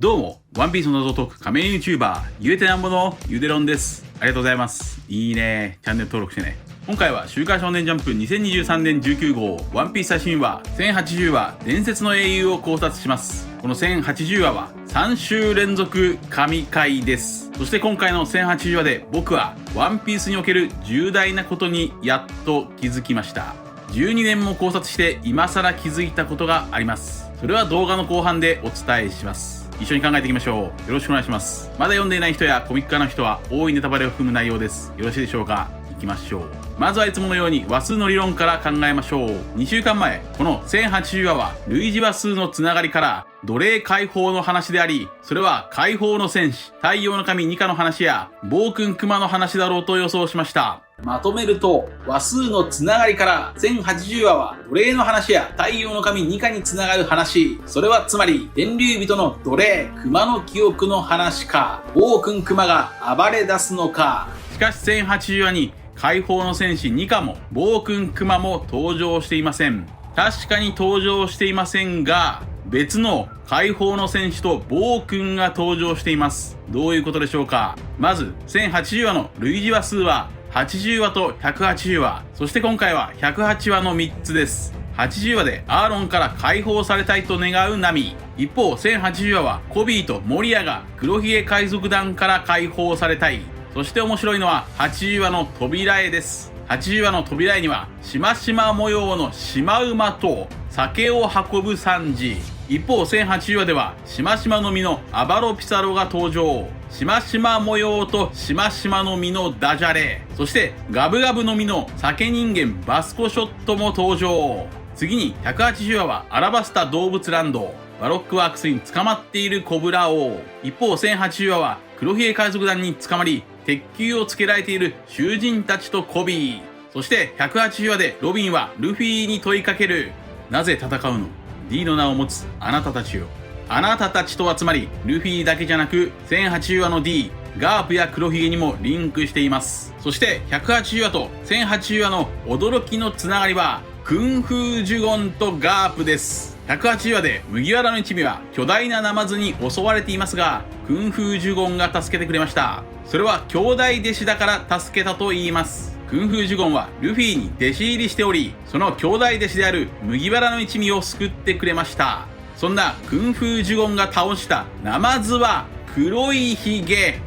どうも、ワンピースの謎解く仮面 YouTuber、ゆえてなんぼのゆでろんです。ありがとうございます。いいね。チャンネル登録してね。今回は週刊少年ジャンプ2023年19号、ワンピース最新話、1080話、伝説の英雄を考察します。この1080話は3週連続神回です。そして今回の1080話で僕はワンピースにおける重大なことにやっと気づきました。12年も考察して今更気づいたことがあります。それは動画の後半でお伝えします。一緒に考えていきましょう。よろしくお願いします。まだ読んでいない人やコミック化の人は多いネタバレを含む内容です。よろしいでしょうか。いきましょう。まずはいつものように話数の理論から考えましょう。2週間前、この1080話は類似話数のつながりから奴隷解放の話であり、それは解放の戦士、太陽の神ニカの話や暴君クマの話だろうと予想しました。まとめると、話数のつながりから1080話は奴隷の話や太陽の神ニカにつながる話、それはつまり天竜人の奴隷クマの記憶の話か、暴君クマが暴れ出すのか。しかし1080話に解放の戦士ニカも暴君クマも登場していません。確かに登場していませんが、別の解放の戦士と暴君が登場しています。どういうことでしょうか。まず1080話の類似話数は80話と180話、そして今回は108話の3つです。80話でアーロンから解放されたいと願うナミ。一方1080話はコビーとモリアが黒ひげ海賊団から解放されたい。そして面白いのは80話の扉絵です。80話の扉絵にはしましま模様のシマウマと酒を運ぶサンジ。一方1080話ではしましまの実のアバロピサロが登場。しましま模様としましまの実のダジャレ、そしてガブガブの実の酒人間バスコショットも登場。次に180話はアラバスタ動物ランド、バロックワークスに捕まっているコブラ王。一方1080話は黒ひげ海賊団に捕まり鉄球をつけられている囚人たちとコビー。そして180話でロビンはルフィに問いかける。なぜ戦うの？ D の名を持つあなたたちよ。あなたたちとはつまりルフィだけじゃなく1080話の D、ガープや黒ひげにもリンクしています。そして180話と1080話の驚きのつながりはクンフージュゴンとガープです。180話で麦わらの一味は巨大なナマズに襲われていますが、クンフージュゴンが助けてくれました。それは兄弟弟子だから助けたと言います。クンフージュゴンはルフィに弟子入りしており、その兄弟弟子である麦わらの一味を救ってくれました。そんなクンフージュゴンが倒したナマズは黒いひげ。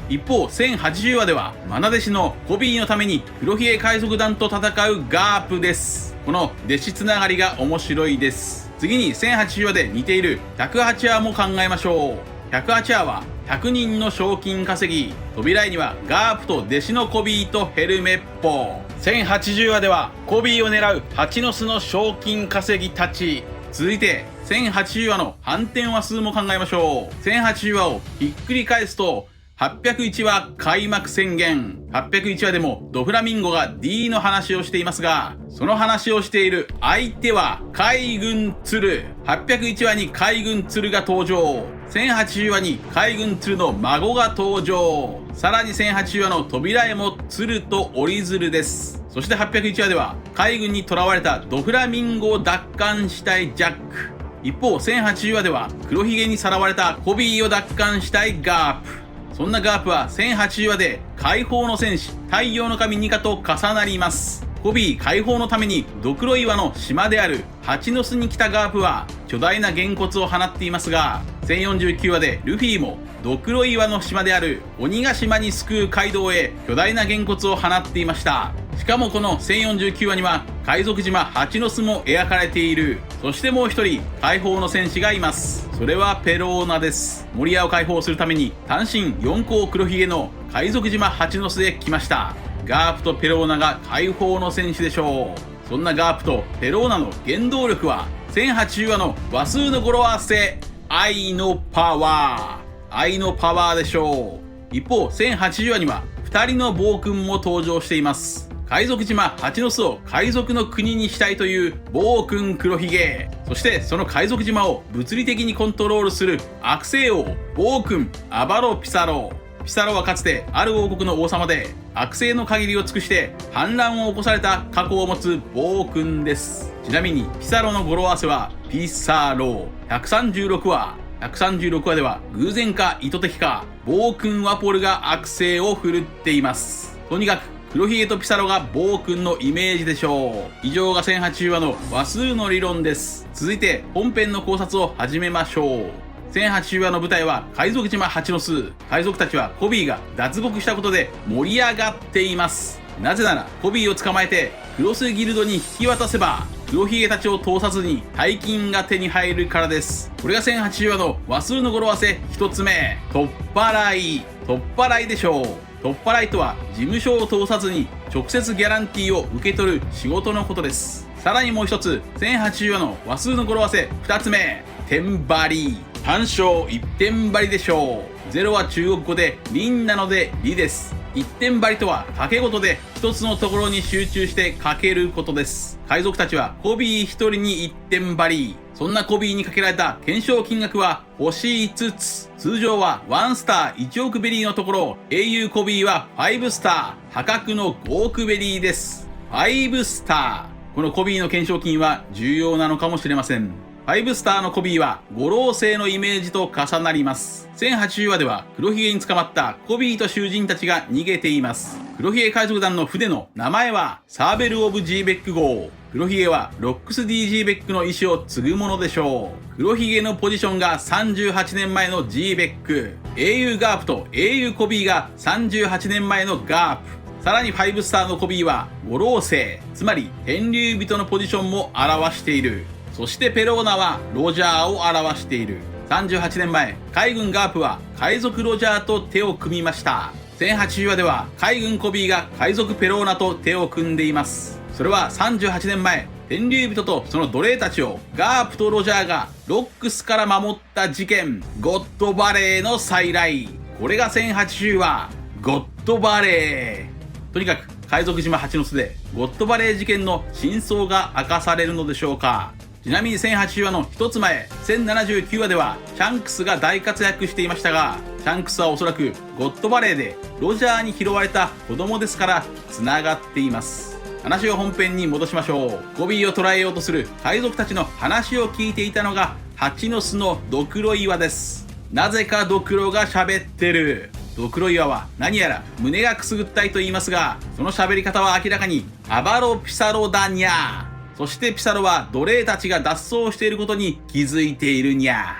一方1080話では愛弟子のコビーのために黒ひげ海賊団と戦うガープです。この弟子つながりが面白いです。次に1080話で似ている108話も考えましょう。108話は100人の賞金稼ぎ。扉絵にはガープと弟子のコビーとヘルメッポ。1080話ではコビーを狙う蜂の巣の賞金稼ぎたち。続いて1080話の反転話数も考えましょう。1080話をひっくり返すと801話開幕宣言。801話でもドフラミンゴが D の話をしていますが、その話をしている相手は海軍鶴。801話に海軍鶴が登場。1080話に海軍鶴の孫が登場。さらに1080話の扉絵も鶴と折り鶴です。そして801話では海軍に囚われたドフラミンゴを奪還したいジャック。一方1080話では黒ひげにさらわれたコビーを奪還したいガープ。そんなガープは1080話で解放の戦士太陽の神ニカと重なります。コビー解放のためにドクロ岩の島である蜂の巣に来たガープは巨大なげんこつを放っていますが、1049話でルフィもドクロ岩の島である鬼ヶ島に救う街道へ巨大なげんこつを放っていました。しかもこの1049話には海賊島蜂の巣も描かれている。そしてもう一人解放の戦士がいます。それはペローナです。モリアを解放するために単身4甲黒ひげの海賊島蜂の巣へ来ました。ガープとペローナが解放の戦士でしょう。そんなガープとペローナの原動力は1080話の話数の語呂合わせ、愛のパワーでしょう。一方1080話には2人の暴君も登場しています。海賊島蜂の巣を海賊の国にしたいという暴君黒ひげ、そしてその海賊島を物理的にコントロールする悪星王暴君アバロピサロ。ピサロはかつてある王国の王様で悪星の限りを尽くして反乱を起こされた過去を持つ暴君です。ちなみにピサロの語呂合わせはピサロ。136話136話では偶然か意図的か暴君ワポルが悪性を振るっています。とにかく黒ひげとピサロが暴君のイメージでしょう。以上が1080話の話数の理論です。続いて本編の考察を始めましょう。1080話の舞台は海賊島蜂の巣。海賊たちはコビーが脱獄したことで盛り上がっています。なぜならコビーを捕まえてクロスギルドに引き渡せば黒ひげたちを通さずに大金が手に入るからです。これが1080話の話数の語呂合わせ一つ目、取っ払い。取っ払いでしょう。取っ払いとは事務所を通さずに直接ギャランティーを受け取る仕事のことです。さらにもう一つ、1080話の話数の語呂合わせ二つ目、点張り。単勝一点張りでしょう。ゼロは中国語で輪なので利です。一点張りとは掛け事で一つのところに集中してかけることです。海賊たちはコビー一人に一点張り。そんなコビーにかけられた懸賞金額は星5つ。通常は1スター1億ベリーのところ、英雄コビーは5スター破格の5億ベリーです。5スター。このコビーの懸賞金は重要なのかもしれません。5スターのコビーは五老星のイメージと重なります。1080話では黒ひげに捕まったコビーと囚人たちが逃げています。黒ひげ海賊団の船の名前はサーベル・オブ・ジーベック号。黒ひげはロックス・ディ・ジーベックの意思を継ぐものでしょう。黒ひげのポジションが38年前のジーベック。英雄ガープと英雄コビーが38年前のガープ。さらに5スターのコビーは五老星、つまり天竜人のポジションも表している。そしてペローナはロジャーを表している。38年前、海軍ガープは海賊ロジャーと手を組みました。1080話では海軍コビーが海賊ペローナと手を組んでいます。それは38年前、天竜人とその奴隷たちをガープとロジャーがロックスから守った事件、ゴッドバレーの再来。これが1080話、ゴッドバレー。とにかく海賊島蜂の巣でゴッドバレー事件の真相が明かされるのでしょうか。ちなみに1080話の一つ前、1079話ではシャンクスが大活躍していましたが、シャンクスはおそらくゴッドバレーでロジャーに拾われた子供ですから繋がっています。話を本編に戻しましょう。コビーを捕らえようとする海賊たちの話を聞いていたのが蜂の巣のドクロ岩です。なぜかドクロが喋ってる。ドクロ岩は何やら胸がくすぐったいと言いますが、その喋り方は明らかにアバロピサロだにゃー。そしてピサロは奴隷たちが脱走していることに気づいているにゃ。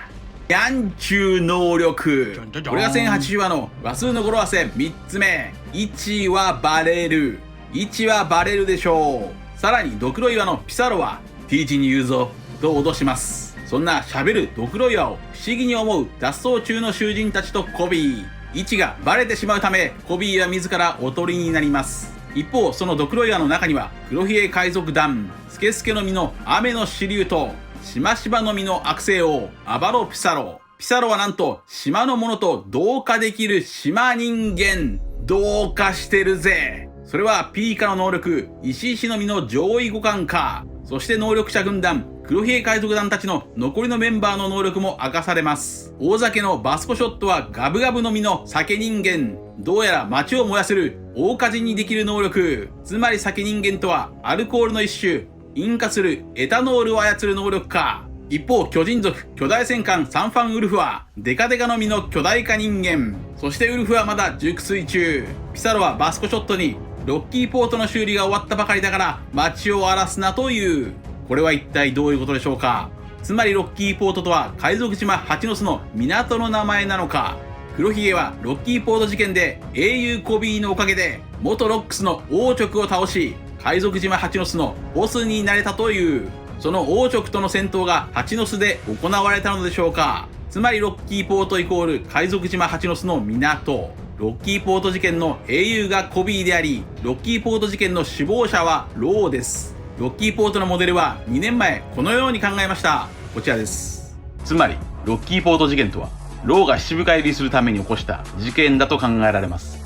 やんちゅう能力。これが1080話の話数の語呂合わせ3つ目。位置はバレる。位置はバレるでしょう。さらにドクロ岩のピサロは T 字に言うぞと脅します。そんな喋るドクロ岩を不思議に思う脱走中の囚人たちとコビー。位置がバレてしまうためコビーは自らおとりになります。一方、そのドクロ岩の中には黒ひげ海賊団、スケスケの実の雨の支流としましばの実の悪性王アバロピサロ。ピサロはなんと島のものと同化できる島人間。同化してるぜ。それはピーカの能力、石石の実の上位互換か。そして能力者軍団、黒ひげ海賊団たちの残りのメンバーの能力も明かされます。大酒のバスコショットはガブガブの実の酒人間。どうやら街を燃やせる大火事にできる能力。つまり酒人間とはアルコールの一種、引火するエタノールを操る能力か。一方、巨人族巨大戦艦サンファンウルフはデカデカの実の巨大化人間。そしてウルフはまだ熟睡中。ピサロはバスコショットにロッキーポートの修理が終わったばかりだから街を荒らすなという。これは一体どういうことでしょうか。つまりロッキーポートとは海賊島蜂の巣の港の名前なのか。黒ひげはロッキーポート事件で英雄コビーのおかげで元ロックスの王直を倒し、海賊島蜂の巣のボスになれたという。その王直との戦闘が蜂の巣で行われたのでしょうか。つまりロッキーポートイコール海賊島蜂の巣の港。ロッキーポート事件の英雄がコビーであり、ロッキーポート事件の首謀者はローです。ロッキーポートのモデルは2年前このように考えました。こちらです。つまりロッキーポート事件とはローが七部会入りするために起こした事件だと考えられます。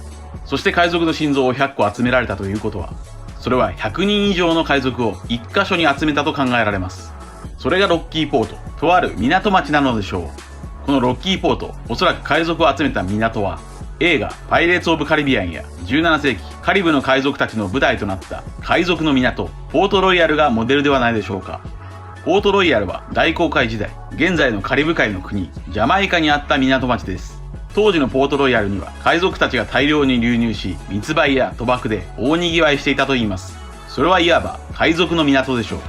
そして海賊の心臓を100個集められたということは、それは100人以上の海賊を1箇所に集めたと考えられます。それがロッキーポート、とある港町なのでしょう。このロッキーポート、おそらく海賊を集めた港は映画パイレーツ・オブ・カリビアンや17世紀カリブの海賊たちの舞台となった海賊の港ポートロイヤルがモデルではないでしょうか。ポートロイヤルは大航海時代、現在のカリブ海の国、ジャマイカにあった港町です。当時のポートロイヤルには海賊たちが大量に流入し、密売や賭博で大賑わいしていたといいます。それはいわば海賊の港でしょう。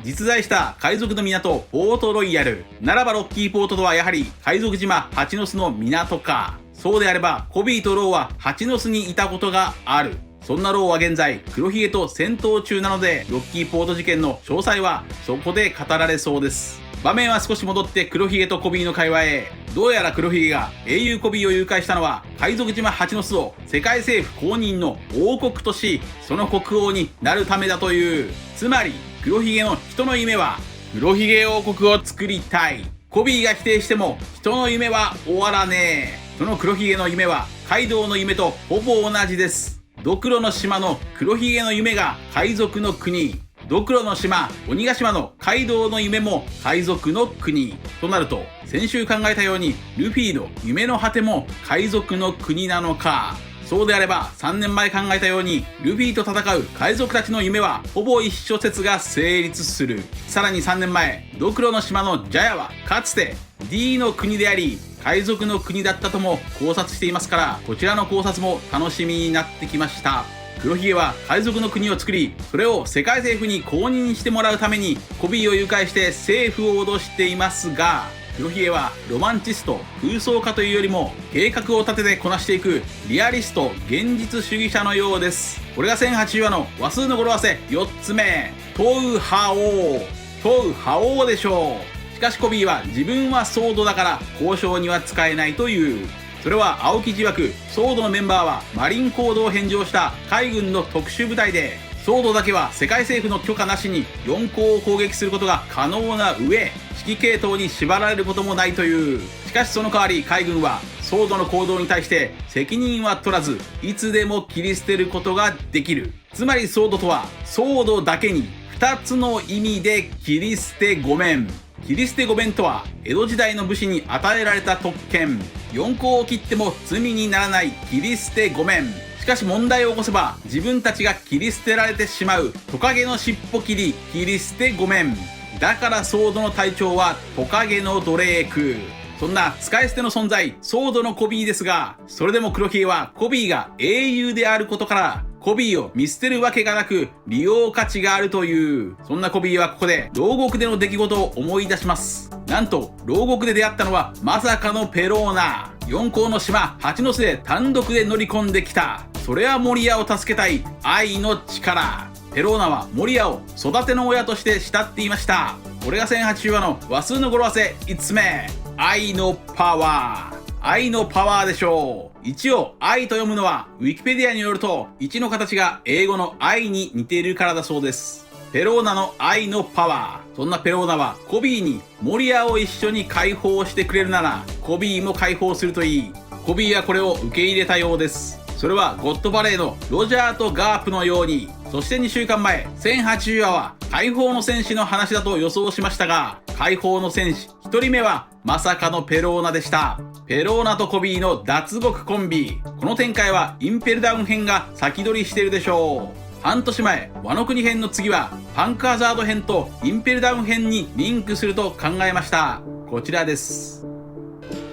実在した海賊の港ポートロイヤルならば、ロッキーポートとはやはり海賊島蜂の巣の港か。そうであればコビーとローは蜂の巣にいたことがある。そんなローは現在黒ひげと戦闘中なので、ロッキーポート事件の詳細はそこで語られそうです。場面は少し戻って黒ひげとコビーの会話へ。どうやら黒ひげが英雄コビーを誘拐したのは海賊島蜂の巣を世界政府公認の王国とし、その国王になるためだという。つまり黒ひげの人の夢は黒ひげ王国を作りたい。コビーが否定しても人の夢は終わらねえ。その黒ひげの夢はカイドウの夢とほぼ同じです。ドクロの島の黒ひげの夢が海賊の国。ドクロの島、鬼ヶ島のカイドウの夢も海賊の国。となると、先週考えたように、ルフィの夢の果ても海賊の国なのか。そうであれば、3年前考えたように、ルフィと戦う海賊たちの夢はほぼ一緒説が成立する。さらに3年前、ドクロの島のジャヤは、かつて D の国であり、海賊の国だったとも考察していますから、こちらの考察も楽しみになってきました。黒ひげは海賊の国を作り、それを世界政府に公認してもらうためにコビーを誘拐して政府を脅していますが、黒ひげはロマンチスト、空想家というよりも計画を立ててこなしていくリアリスト、現実主義者のようです。これが1080話の話数の語呂合わせ4つ目、問う覇王。問う覇王でしょう。しかしコビーは自分はソードだから交渉には使えないという。それは青木自枠ソードのメンバーはマリンコードを返上した海軍の特殊部隊で、ソードだけは世界政府の許可なしに4港を攻撃することが可能な上、指揮系統に縛られることもないという。しかしその代わり海軍はソードの行動に対して責任は取らず、いつでも切り捨てることができる。つまりソードとはソードだけに2つの意味で切り捨て御免。切り捨て御免とは江戸時代の武士に与えられた特権。4港を切っても罪にならない切り捨て御免。しかし問題を起こせば自分たちが切り捨てられてしまうトカゲの尻尾切り切り捨て御免。だからソードの隊長はトカゲのドレーク。そんな使い捨ての存在ソードのコビーですが、それでも黒ひげはコビーが英雄であることからコビーを見捨てるわけがなく利用価値があるという。そんなコビーはここで牢獄での出来事を思い出します。なんと牢獄で出会ったのはまさかのペローナ。4港の島蜂の巣で単独で乗り込んできた。それはモリアを助けたい愛の力。ペローナはモリアを育ての親として慕っていました。これが1080話の話数の語呂合わせ5つ目、愛のパワー。愛のパワーでしょう。1を愛と読むのはウィキペディアによると1の形が英語の愛に似ているからだそうです。ペローナの愛のパワー。そんなペローナはコビーにモリアを一緒に解放してくれるならコビーも解放するといい。コビーはこれを受け入れたようです。それはゴッドバレーのロジャーとガープのように。そして2週間前1080話は解放の戦士の話だと予想しましたが、解放の戦士1人目はまさかのペローナでした。ペローナとコビーの脱獄コンビ。この展開はインペルダウン編が先取りしてるでしょう。半年前ワノ国編の次はパンクハザード編とインペルダウン編にリンクすると考えました。こちらです。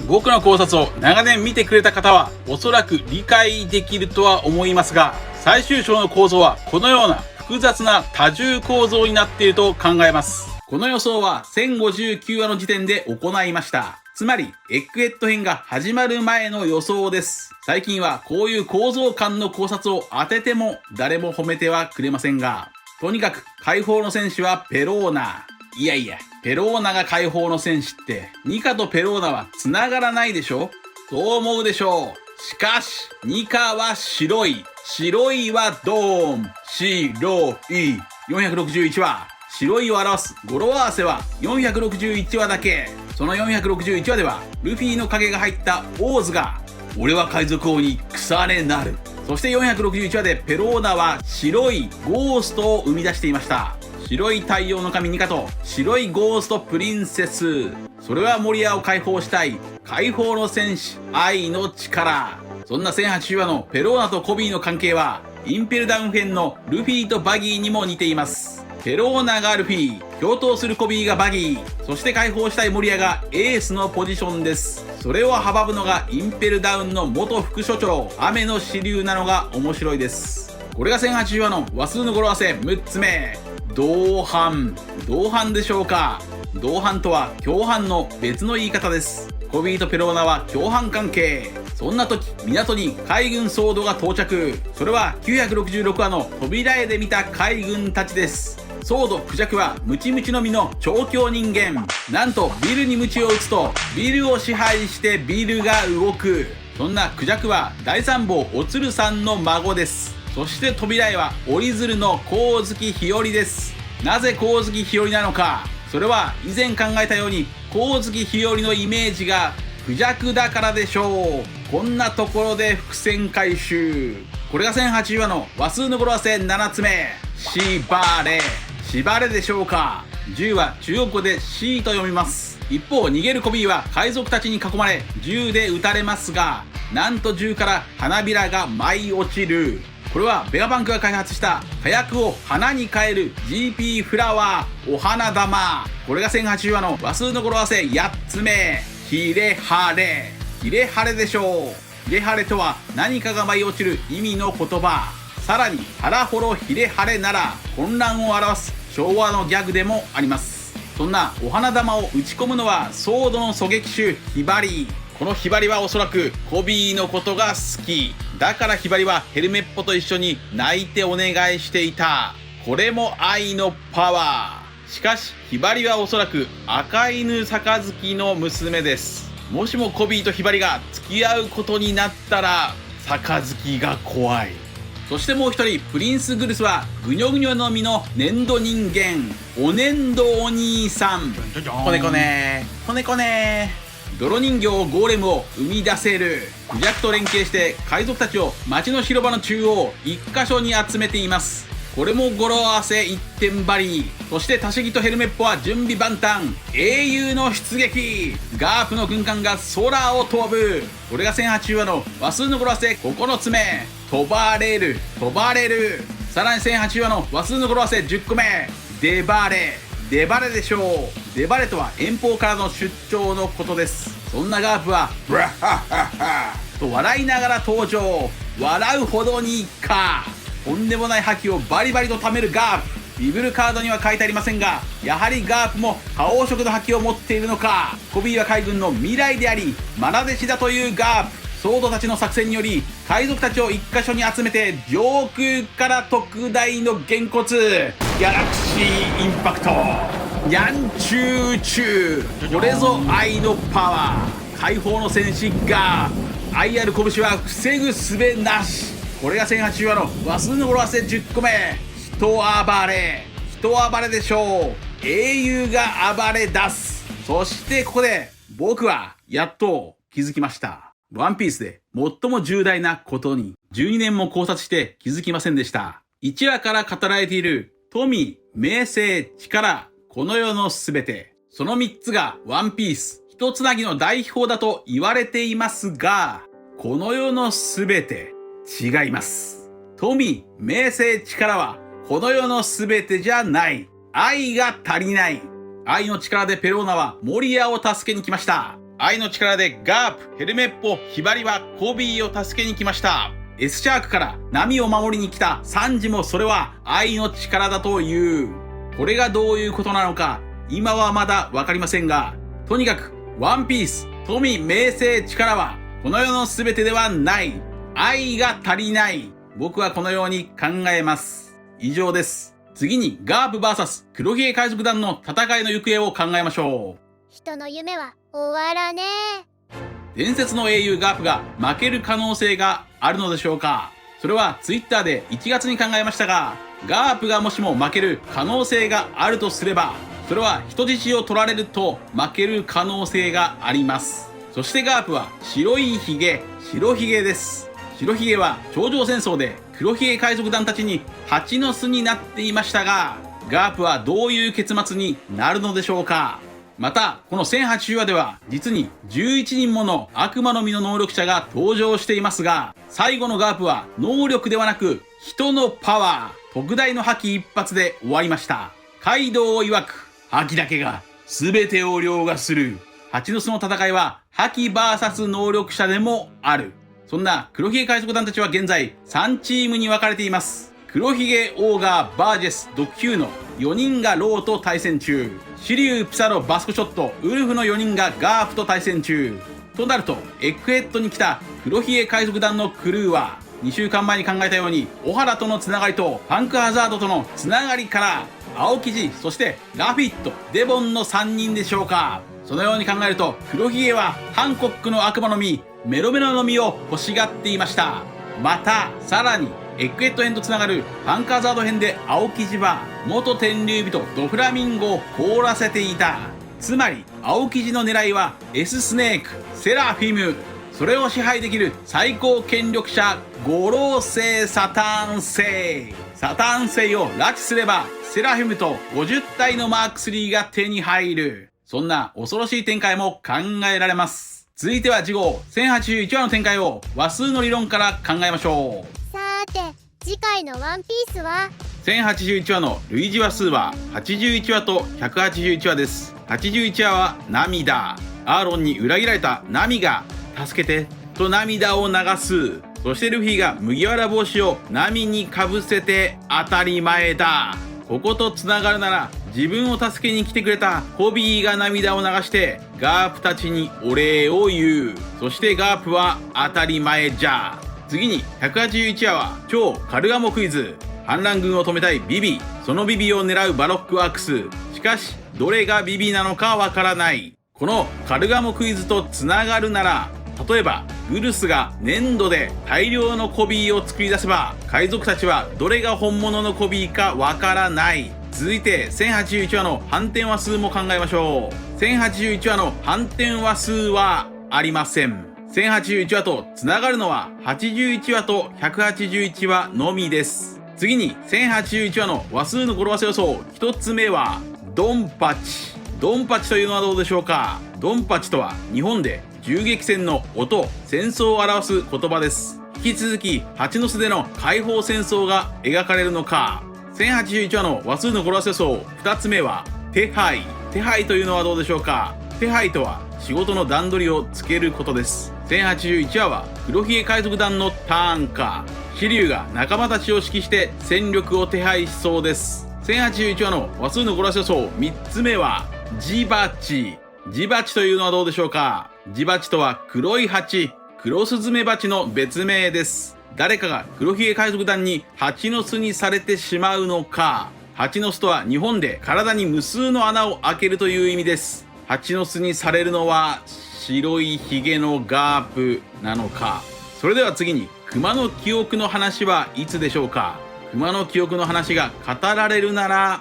僕の考察を長年見てくれた方はおそらく理解できるとは思いますが、最終章の構造はこのような複雑な多重構造になっていると考えます。この予想は1059話の時点で行いました。つまりエッグヘッド編が始まる前の予想です。最近はこういう構造感の考察を当てても誰も褒めてはくれませんが、とにかく解放の戦士はペローナ。いやいや、ペローナが解放の戦士ってニカとペローナは繋がらないでしょ。そう思うでしょう。しかしニカは白い。白いはドーン。白い。461話。白いを表す語呂合わせは461話だけ。その461話ではルフィの影が入ったオーズが俺は海賊王に腐れなる。そして461話でペローナは白いゴーストを生み出していました。白い太陽の神ニカと白いゴーストプリンセス。それはモリアを解放したい解放の戦士愛の力。そんな1080話のペローナとコビーの関係はインペルダウン編のルフィとバギーにも似ています。ペローナがルフィ、共闘するコビーがバギー、そして解放したいモリアがエースのポジションです。それを阻むのがインペルダウンの元副所長、雨の支流なのが面白いです。これが1080話の話数の語呂合わせ6つ目。同伴。同伴でしょうか。同伴とは共犯の別の言い方です。コビーとペローナは共犯関係。そんな時、港に海軍ソードが到着。それは966話の扉絵で見た海軍たちです。ソードクジャクはムチムチの実の調教人間。なんとビルに鞭を打つとビルを支配してビルが動く。そんなクジャクは第三坊おつるさんの孫です。そして扉絵は折り鶴の光月日和です。なぜ光月日和なのか。それは以前考えたように光月日和のイメージがクジャクだからでしょう。こんなところで伏線回収。これが1080話の話数の語呂合わせ7つ目。縛れ。縛れでしょうか。銃は中国語で C と読みます。一方逃げるコビーは海賊たちに囲まれ銃で撃たれますが、なんと銃から花びらが舞い落ちる。これはベガバンクが開発した火薬を花に変える GP フラワーお花玉。これが1080話の話数の語呂合わせ8つ目。ヒレハレ。ヒレハレでしょう。ヒレハレとは何かが舞い落ちる意味の言葉。さらにハラホロヒレハレなら混乱を表す昭和のギャグでもあります。そんなお花玉を打ち込むのはソードの狙撃手ヒバリ。このヒバリはおそらくコビーのことが好きだから、ヒバリはヘルメッポと一緒に泣いてお願いしていた。これも愛のパワー。しかしヒバリはおそらく赤犬杯の娘です。もしもコビーとヒバリが付き合うことになったら杯が怖い。そしてもう一人、プリンスグルスはぐにょぐにょの実の粘土人間、お粘土お兄さん。こねこねこねこね。泥人形ゴーレムを生み出せる。クジャクと連携して海賊たちを町の広場の中央一箇所に集めています。これも語呂合わせ一点張り。そしてタシギとヘルメッポは準備万端。英雄の出撃。ガープの軍艦が空を飛ぶ。これが1080話の話数の語呂合わせ9つ目。飛ばれる。飛ばれる。さらに1080話の話数の語呂合わせ10個目。デバレ。デバレでしょう。デバレとは遠方からの出張のことです。そんなガープはブラッハッハッハと笑いながら登場。笑うほどにか。とんでもない覇気をバリバリと貯めるガープ。ビブルカードには書いてありませんが、やはりガープも覇王色の覇気を持っているのか。コビーは海軍の未来であり愛弟子だというガープ。ソードたちの作戦により海賊たちを一箇所に集めて上空から特大のげんこつ。ギャラクシーインパクト。ニャンチューチュー。これぞ愛のパワー。解放の戦士ガープ。愛ある拳は防ぐ術なし。これが1080話の話数の語呂合わせ10個目。人暴れ。人暴れでしょう。英雄が暴れ出す。そしてここで僕はやっと気づきました。ワンピースで最も重大なことに12年も考察して気づきませんでした。1話から語られている富、名声、力、この世のすべて。その3つがワンピース一つなぎの代表だと言われていますが、この世のすべて違います。富、名声、力はこの世のすべてじゃない。愛が足りない。愛の力でペローナはモリアを助けに来ました。愛の力でガープ、ヘルメッポ、ヒバリはコビーを助けに来ました。S シャークから波を守りに来たサンジもそれは愛の力だという。これがどういうことなのか今はまだわかりませんが、とにかくワンピース、富、名声、力はこの世の全てではない。愛が足りない。僕はこのように考えます。以上です。次にガープ VS 黒ひげ海賊団の戦いの行方を考えましょう。人の夢は終わらねえ。伝説の英雄ガープが負ける可能性があるのでしょうか。それは Twitter で1月に考えましたが、ガープがもしも負ける可能性があるとすれば、それは人質を取られると負ける可能性があります。そしてガープは白いひげ、白ひげです。白ひげは頂上戦争で黒ひげ海賊団たちに蜂の巣になっていましたが、ガープはどういう結末になるのでしょうか。またこの1080話では実に11人もの悪魔の実の能力者が登場していますが、最後のガープは能力ではなく人のパワー、特大の覇気一発で終わりました。カイドウ曰く、覇気だけが全てを凌駕する。蜂の巣の戦いは覇気 VS 能力者でもある。そんな黒ひげ海賊団たちは現在3チームに分かれています。黒ひげオーガー、バージェス、ドッキューの4人がローと対戦中。シリュウ、ピサロ、バスコショット、ウルフの4人がガープと対戦中。となると、エッグヘッドに来た黒ひげ海賊団のクルーは、2週間前に考えたように、オハラとのつながりと、パンクハザードとのつながりから、青生地、そしてラフィット、デボンの3人でしょうか。そのように考えると、黒ひげはハンコックの悪魔の実、メロメロの実を欲しがっていました。また、さらに、エッグヘッド編とつながるパンクハザード編で青生地は、元天竜人ドフラミンゴを凍らせていた。つまり、青生地の狙いは S スネーク、セラフィム。それを支配できる最高権力者、五老星サターン星。サターン星を拉致すれば、セラフィムと50体のマーク3が手に入る。そんな恐ろしい展開も考えられます。続いては次号1081話の展開を話数の理論から考えましょう。さーて、次回のワンピースは1081話の類似話数は81話と181話です。81話は涙。アーロンに裏切られたナミが助けてと涙を流す。そしてルフィが麦わら帽子をナミにかぶせて当たり前だ。こことつながるなら自分を助けに来てくれたコビーが涙を流してガープたちにお礼を言う。そしてガープは当たり前じゃ。次に181話は超カルガモクイズ。反乱軍を止めたいビビ。そのビビを狙うバロックワークス。しかしどれがビビなのかわからない。このカルガモクイズとつながるなら、例えばグルスが粘土で大量のコビーを作り出せば海賊たちはどれが本物のコビーかわからない。続いて1081話の反転話数も考えましょう。1081話の反転話数はありません。1081話とつながるのは81話と181話のみです。次に1081話の話数の語呂合わせ予想1つ目はドンパチ。ドンパチというのはどうでしょうか。ドンパチとは日本で銃撃戦の音、戦争を表す言葉です。引き続き蜂の巣での解放戦争が描かれるのか。1081話の話数の語呂合わせ予想2つ目は手配。手配というのはどうでしょうか。手配とは仕事の段取りをつけることです。1081話は黒ひげ海賊団のターンか。シリュウが仲間たちを指揮して戦力を手配しそうです。1081話の話数の語呂合わせ予想3つ目はジバチ。ジバチというのはどうでしょうか。ジバチとは黒い蜂、クロスズメバチの別名です。誰かが黒ひげ海賊団に蜂の巣にされてしまうのか。蜂の巣とは日本で体に無数の穴を開けるという意味です。蜂の巣にされるのは白いひげのガープなのか。それでは次に熊の記憶の話はいつでしょうか。熊の記憶の話が語られるなら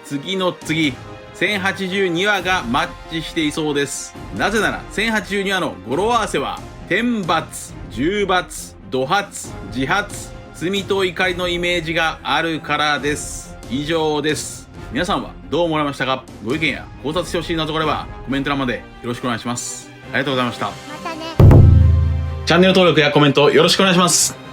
次の次1082話がマッチしていそうです。なぜなら1082話の語呂合わせは天罰、重罰、怒発、自発、罪と怒りのイメージがあるからです。以上です。皆さんはどう思われましたか。ご意見や考察してほしい謎があればコメント欄までよろしくお願いします。ありがとうございました。またね。チャンネル登録やコメントよろしくお願いします。